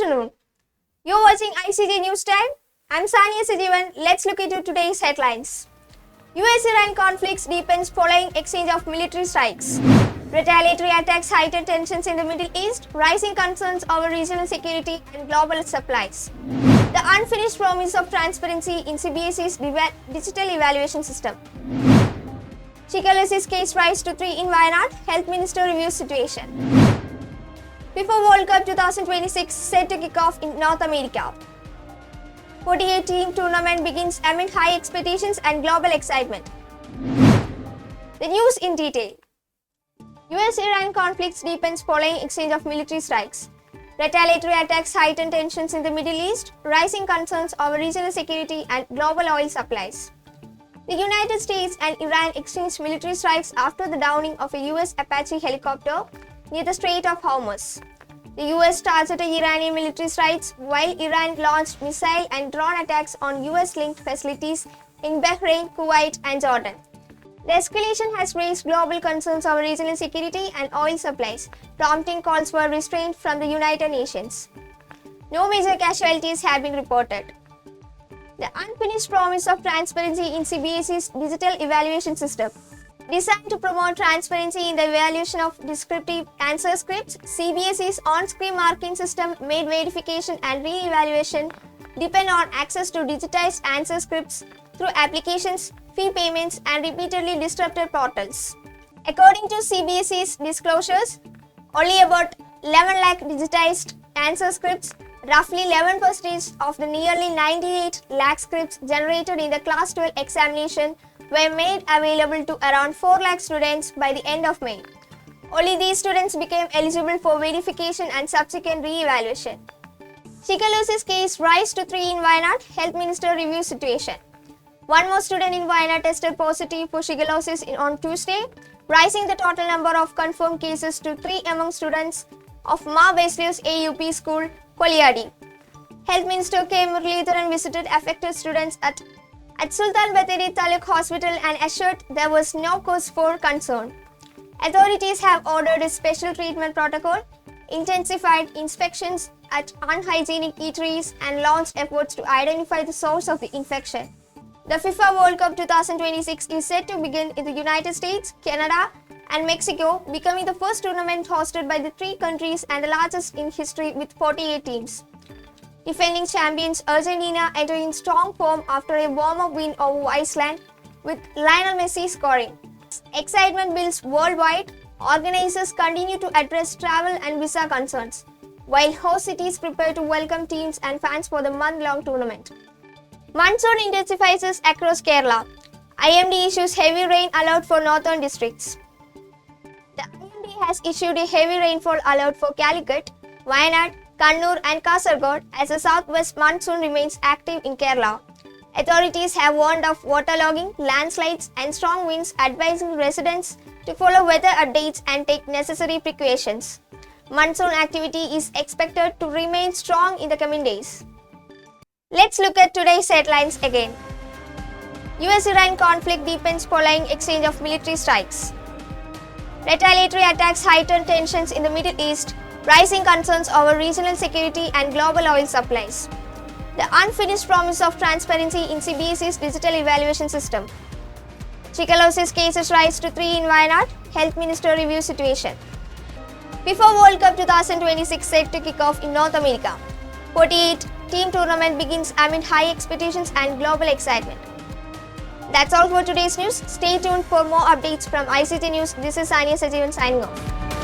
afternoon. You're watching ICT News Time. I'm SAJEEVAN. Let's look into today's headlines. US-Iran conflicts deepens following exchange of military strikes. Retaliatory attacks heighten tensions in the Middle East, rising concerns over regional security and global supplies. The unfinished promise of transparency in CBSE's digital evaluation system. Chikalosis case rise to 3 in Wayanad, Health Minister reviews situation. FIFA World Cup 2026 set to kick off in North America. 48-team tournament begins amid high expectations and global excitement. The news in detail. US-Iran conflicts deepens following exchange of military strikes. Retaliatory attacks heighten tensions in the Middle East, rising concerns over regional security and global oil supplies. The United States and Iran exchanged military strikes after the downing of a US Apache helicopter near the Strait of Hormuz. The US targeted Iranian military strikes while Iran launched missile and drone attacks on US-linked facilities in Bahrain, Kuwait and Jordan. The escalation has raised global concerns over regional security and oil supplies, prompting calls for restraint from the United Nations. No major casualties have been reported. The unfinished promise of transparency in CBSE's digital evaluation system. Designed to promote transparency in the evaluation of descriptive answer scripts, CBSE's on-screen marking system made verification and re-evaluation depend on access to digitized answer scripts through applications, fee payments, and repeatedly disrupted portals. According to CBSE's disclosures, only about 11 lakh digitized answer scripts, roughly 11% of the nearly 98 lakh scripts generated in the Class 12 examination were made available to around 4 lakh students by the end of May. Only these students became eligible for verification and subsequent re-evaluation. Chikalosis case rise to 3 in Wayanad, Health Minister reviews situation. One more student in Wayanad tested positive for Chikalosis on Tuesday, rising the total number of confirmed cases to 3 among students of Ma Baselius AUP School, Koliadi. Health Minister K. Muralidharan visited affected students at Sultan Bathery Taluk Hospital and assured there was no cause for concern. Authorities have ordered a special treatment protocol, intensified inspections at unhygienic eateries and launched efforts to identify the source of the infection. The FIFA World Cup 2026 is set to begin in the United States, Canada and Mexico, becoming the first tournament hosted by the 3 countries and the largest in history with 48 teams. Defending champions Argentina enter in strong form after a warm-up win over Iceland, with Lionel Messi scoring. Excitement builds worldwide. Organizers continue to address travel and visa concerns, while host cities prepare to welcome teams and fans for the month-long tournament. Monsoon intensifies across Kerala. IMD issues heavy rain alert for northern districts. The IMD has issued a heavy rainfall alert for Calicut, Wayanad, Kannur and Kasaragod as the southwest monsoon remains active in Kerala. Authorities have warned of waterlogging, landslides and strong winds, advising residents to follow weather updates and take necessary precautions. Monsoon activity is expected to remain strong in the coming days. Let's look at today's headlines again. US-Iran conflict deepens following exchange of military strikes. Retaliatory attacks heighten tensions in the Middle East, rising concerns over regional security and global oil supplies. The unfinished promise of transparency in CBSE's digital evaluation system. Chikalosis cases rise to 3 in Wayanad, Health Minister reviews situation. FIFA World Cup 2026 set to kick off in North America. 48-team tournament begins amid high expectations and global excitement. That's all for today's news. Stay tuned for more updates from ICT News. This is SANIYA signing off.